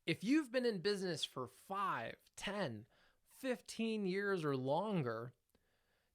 If you've been in business for 5, 10, 15 years or longer,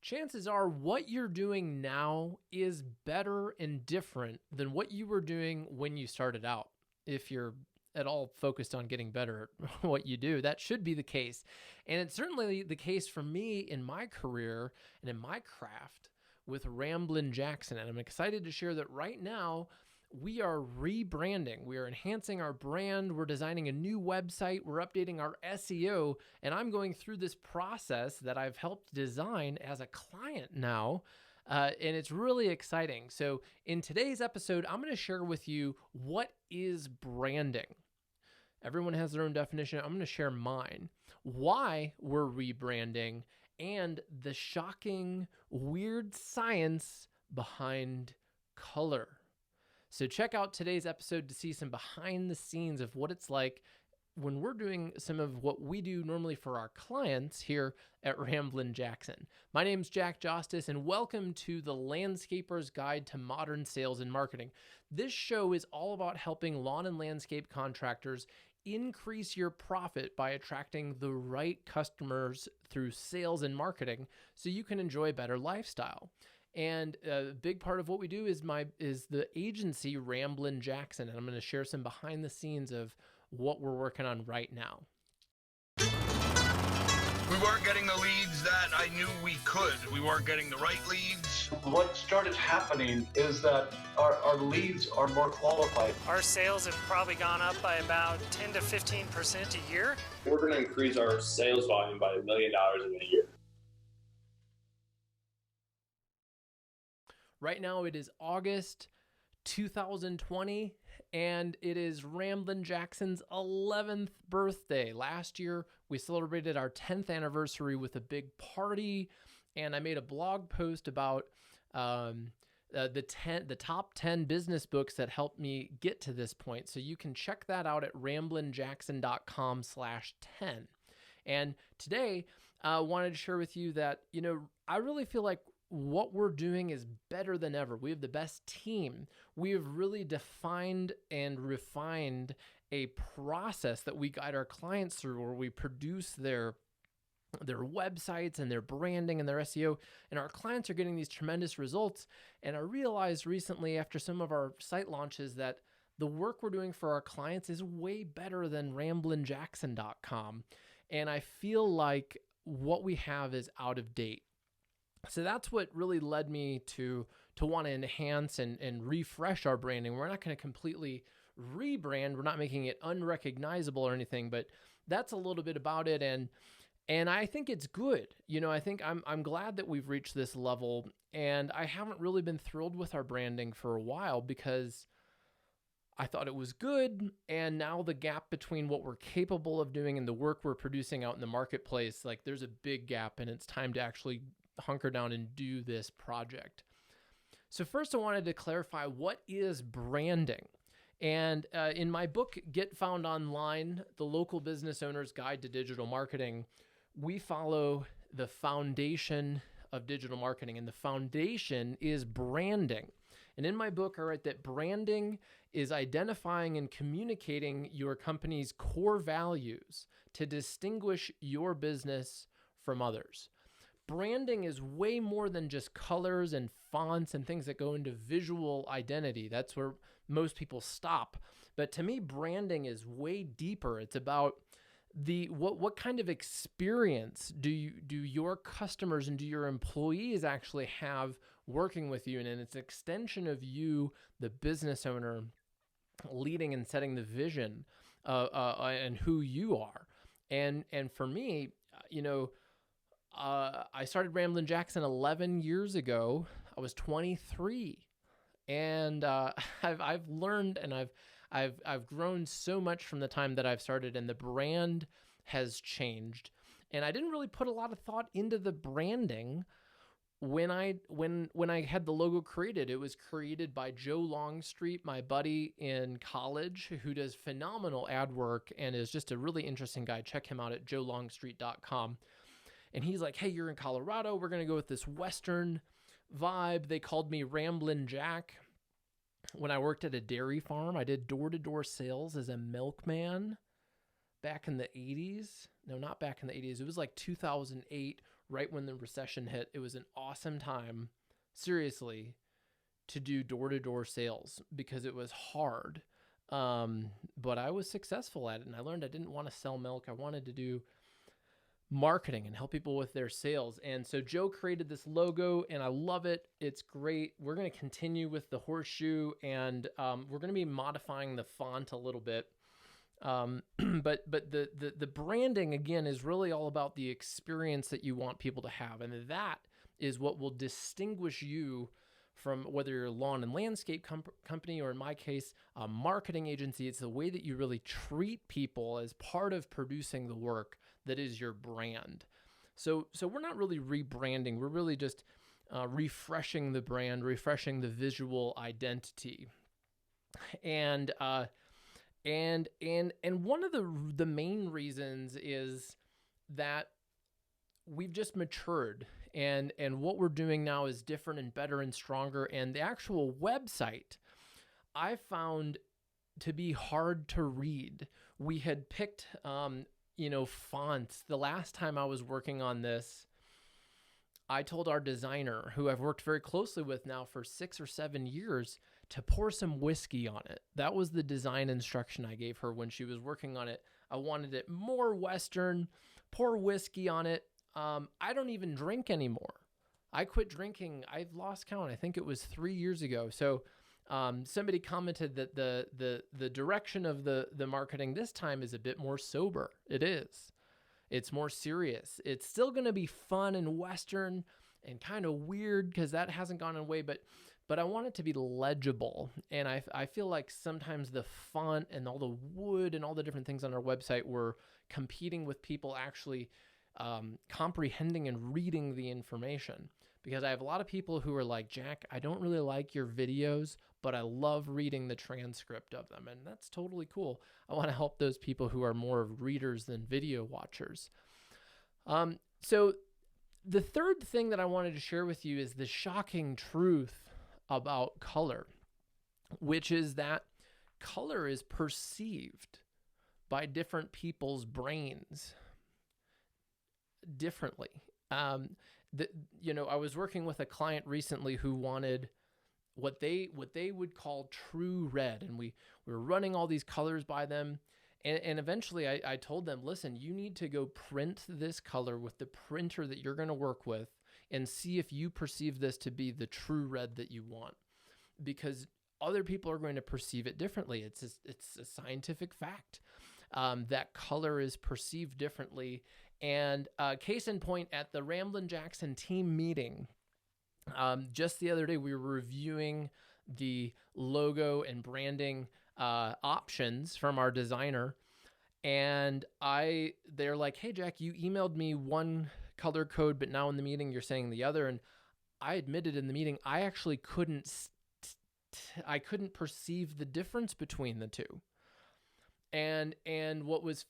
chances are what you're doing now is better and different than what you were doing when you started out. If you're at all focused on getting better at what you do, that should be the case. And it's certainly the case for me in my career and in my craft with Ramblin Jackson. And I'm excited to share that right now, we are rebranding. We are enhancing our brand. We're designing a new website. We're updating our SEO. And I'm going through this process that I've helped design as a client now. And it's really exciting. So in today's episode, I'm going to share with you what is branding. Everyone has their own definition. I'm going to share mine, why we're rebranding, and the shocking, weird science behind color. So check out today's episode to see some behind the scenes of what it's like when we're doing some of what we do normally for our clients here at Ramblin Jackson. My name's Jack Jostes, and welcome to the Landscaper's Guide to Modern Sales and Marketing. This show is all about helping lawn and landscape contractors increase your profit by attracting the right customers through sales and marketing so you can enjoy a better lifestyle. And a big part of what we do is the agency Ramblin Jackson, and I'm going to share some behind the scenes of what we're working on right now. We weren't getting the leads that I knew we could. We weren't getting the right leads. What started happening is that our leads are more qualified. Our sales have probably gone up by about 10 to 15% a year. We're going to increase our sales volume by $1 million in a year. Right now it is August 2020, and it is Ramblin Jackson's 11th birthday. Last year, we celebrated our 10th anniversary with a big party, and I made a blog post about the top 10 business books that helped me get to this point. So you can check that out at ramblinjackson.com/10. And today, I wanted to share with you that, I really feel like what we're doing is better than ever. We have the best team. We have really defined and refined a process that we guide our clients through, where we produce their websites and their branding and their SEO, and our clients are getting these tremendous results. And I realized recently, after some of our site launches, that the work we're doing for our clients is way better than ramblinjackson.com. And I feel like what we have is out of date. So that's what really led me to want to enhance and refresh our branding. We're not going to completely rebrand. We're not making it unrecognizable or anything, but that's a little bit about it. And I think it's good. I think I'm glad that we've reached this level, and I haven't really been thrilled with our branding for a while because I thought it was good. And now the gap between what we're capable of doing and the work we're producing out in the marketplace, like there's a big gap, and it's time to actually hunker down and do this project. So first, I wanted to clarify, what is branding? And in my book, Get Found Online, The Local Business Owner's Guide to Digital Marketing, we follow the foundation of digital marketing, and the foundation is branding. And in my book, I write that branding is identifying and communicating your company's core values to distinguish your business from others. Branding is way more than just colors and fonts and things that go into visual identity. That's where most people stop. But to me, branding is way deeper. It's about what kind of experience do your customers and do your employees actually have working with you, and it's an extension of you, the business owner, leading and setting the vision and who you are. And for me, I started Ramblin Jackson 11 years ago. I was 23, and I've learned and I've grown so much from the time that I've started, and the brand has changed. And I didn't really put a lot of thought into the branding when I had the logo created. It was created by Joe Longstreet, my buddy in college, who does phenomenal ad work and is just a really interesting guy. Check him out at joelongstreet.com. And he's like, hey, you're in Colorado. We're going to go with this Western vibe. They called me Ramblin Jack. When I worked at a dairy farm, I did door-to-door sales as a milkman. back in the 80s. No, not back in the 80s. It was like 2008, right when the recession hit. It was an awesome time, seriously, to do door-to-door sales because it was hard. But I was successful at it, and I learned I didn't want to sell milk. I wanted to do marketing and help people with their sales. And so Joe created this logo, and I love it. It's great. We're going to continue with the horseshoe, and we're going to be modifying the font a little bit. But the branding, again, is really all about the experience that you want people to have. And that is what will distinguish you from whether you're a lawn and landscape company, or in my case, a marketing agency. It's the way that you really treat people as part of producing the work that is your brand. So we're not really rebranding. We're really just refreshing the brand, refreshing the visual identity. And one of the main reasons is that we've just matured, and what we're doing now is different and better and stronger. And the actual website I found to be hard to read. We had picked fonts. The last time I was working on this, I told our designer, who I've worked very closely with now for 6 or 7 years, to pour some whiskey on it. That was the design instruction I gave her when she was working on it. I wanted it more Western, pour whiskey on it. I don't even drink anymore. I quit drinking. I've lost count. I think it was 3 years ago. So somebody commented that the direction of the marketing this time is a bit more sober. It is. It's more serious. It's still going to be fun and Western and kind of weird because that hasn't gone away, but I want it to be legible. And I feel like sometimes the font and all the wood and all the different things on our website were competing with people actually comprehending and reading the information. Because I have a lot of people who are like, Jack, I don't really like your videos, but I love reading the transcript of them. And that's totally cool. I want to help those people who are more readers than video watchers. So the third thing that I wanted to share with you is the shocking truth about color, which is that color is perceived by different people's brains differently. I was working with a client recently who wanted what they would call true red, and we were running all these colors by them, and eventually I told them, listen, you need to go print this color with the printer that you're going to work with and see if you perceive this to be the true red that you want, because other people are going to perceive it differently. It's a scientific fact that color is perceived differently. And case in point, at the Ramblin Jackson team meeting, just the other day, we were reviewing the logo and branding options from our designer. And they're like, hey, Jack, you emailed me one color code, but now in the meeting, you're saying the other. And I admitted in the meeting, I actually couldn't perceive the difference between the two. And what was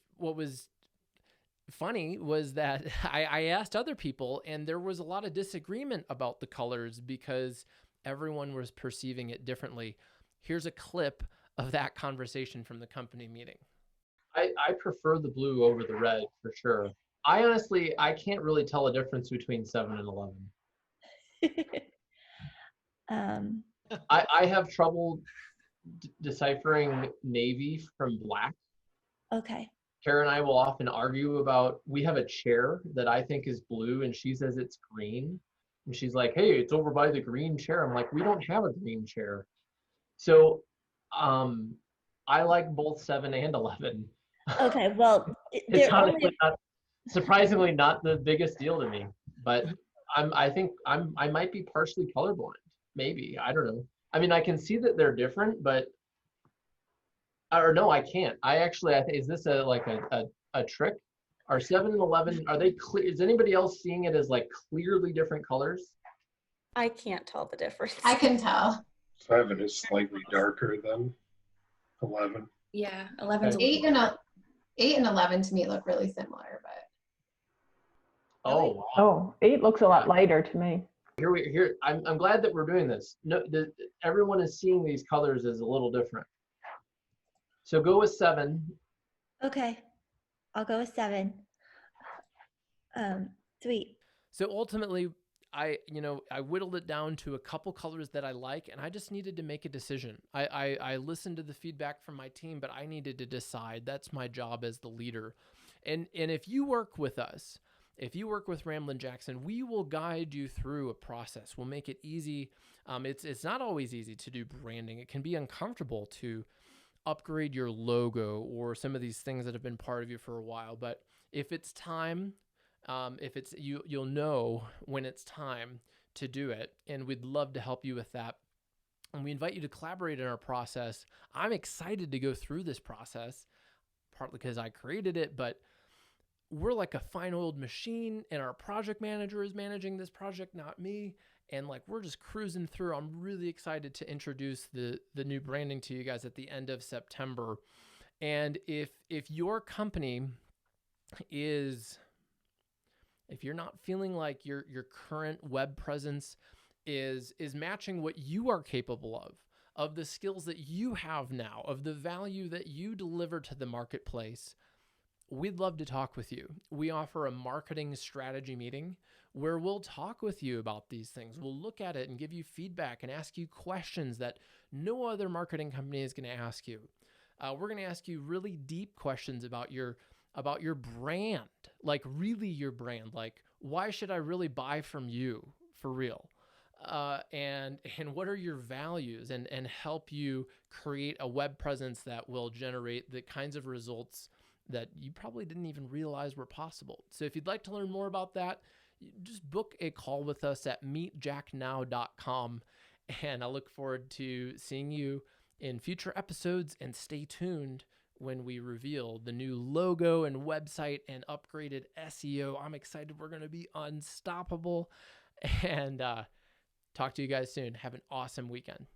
funny was that I asked other people, and there was a lot of disagreement about the colors because everyone was perceiving it differently. Here's a clip of that conversation from the company meeting. I prefer the blue over the red for sure. I can't really tell a difference between 7 and 11. I have trouble deciphering navy from black. Okay. Kara and I will often argue about, we have a chair that I think is blue and she says it's green. And she's like, hey, it's over by the green chair. I'm like, we don't have a green chair. So I like both 7 and 11. Okay, well, It's surprisingly not the biggest deal to me, but I might be partially colorblind. Maybe, I don't know. I mean, I can see that they're different, but or no, I can't. I think, is this a trick? Are 7 and 11, are they clear? Is anybody else seeing it as like clearly different colors? I can't tell the difference. I can tell. 7 is slightly darker than 11. Yeah, 11. 8 and 11 to me look really similar, but. Oh, 8 looks a lot lighter to me. I'm glad that we're doing this. No, everyone is seeing these colors as a little different. So go with 7. Okay. I'll go with 7. Sweet. So ultimately, I whittled it down to a couple colors that I like, and I just needed to make a decision. I listened to the feedback from my team, but I needed to decide. That's my job as the leader. And if you work with us, if you work with Ramblin Jackson, we will guide you through a process. We'll make it easy. It's not always easy to do branding. It can be uncomfortable to upgrade your logo or some of these things that have been part of you for a while. But if it's time, you'll know when it's time to do it, and we'd love to help you with that. And we invite you to collaborate in our process. I'm excited to go through this process, partly because I created it, but we're like a fine-oiled machine, and our project manager is managing this project, not me. And like, we're just cruising through. I'm really excited to introduce the new branding to you guys at the end of September. And if your company is, if you're not feeling like your current web presence is matching what you are capable of the skills that you have now, of the value that you deliver to the marketplace, we'd love to talk with you. We offer a marketing strategy meeting where we'll talk with you about these things. We'll look at it and give you feedback and ask you questions that no other marketing company is going to ask you. We're going to ask you really deep questions about your brand, like really your brand. Like, why should I really buy from you for real? And what are your values, and help you create a web presence that will generate the kinds of results that you probably didn't even realize were possible. So if you'd like to learn more about that, just book a call with us at meetjacknow.com. And I look forward to seeing you in future episodes, and stay tuned when we reveal the new logo and website and upgraded SEO. I'm excited. We're going to be unstoppable. And talk to you guys soon. Have an awesome weekend.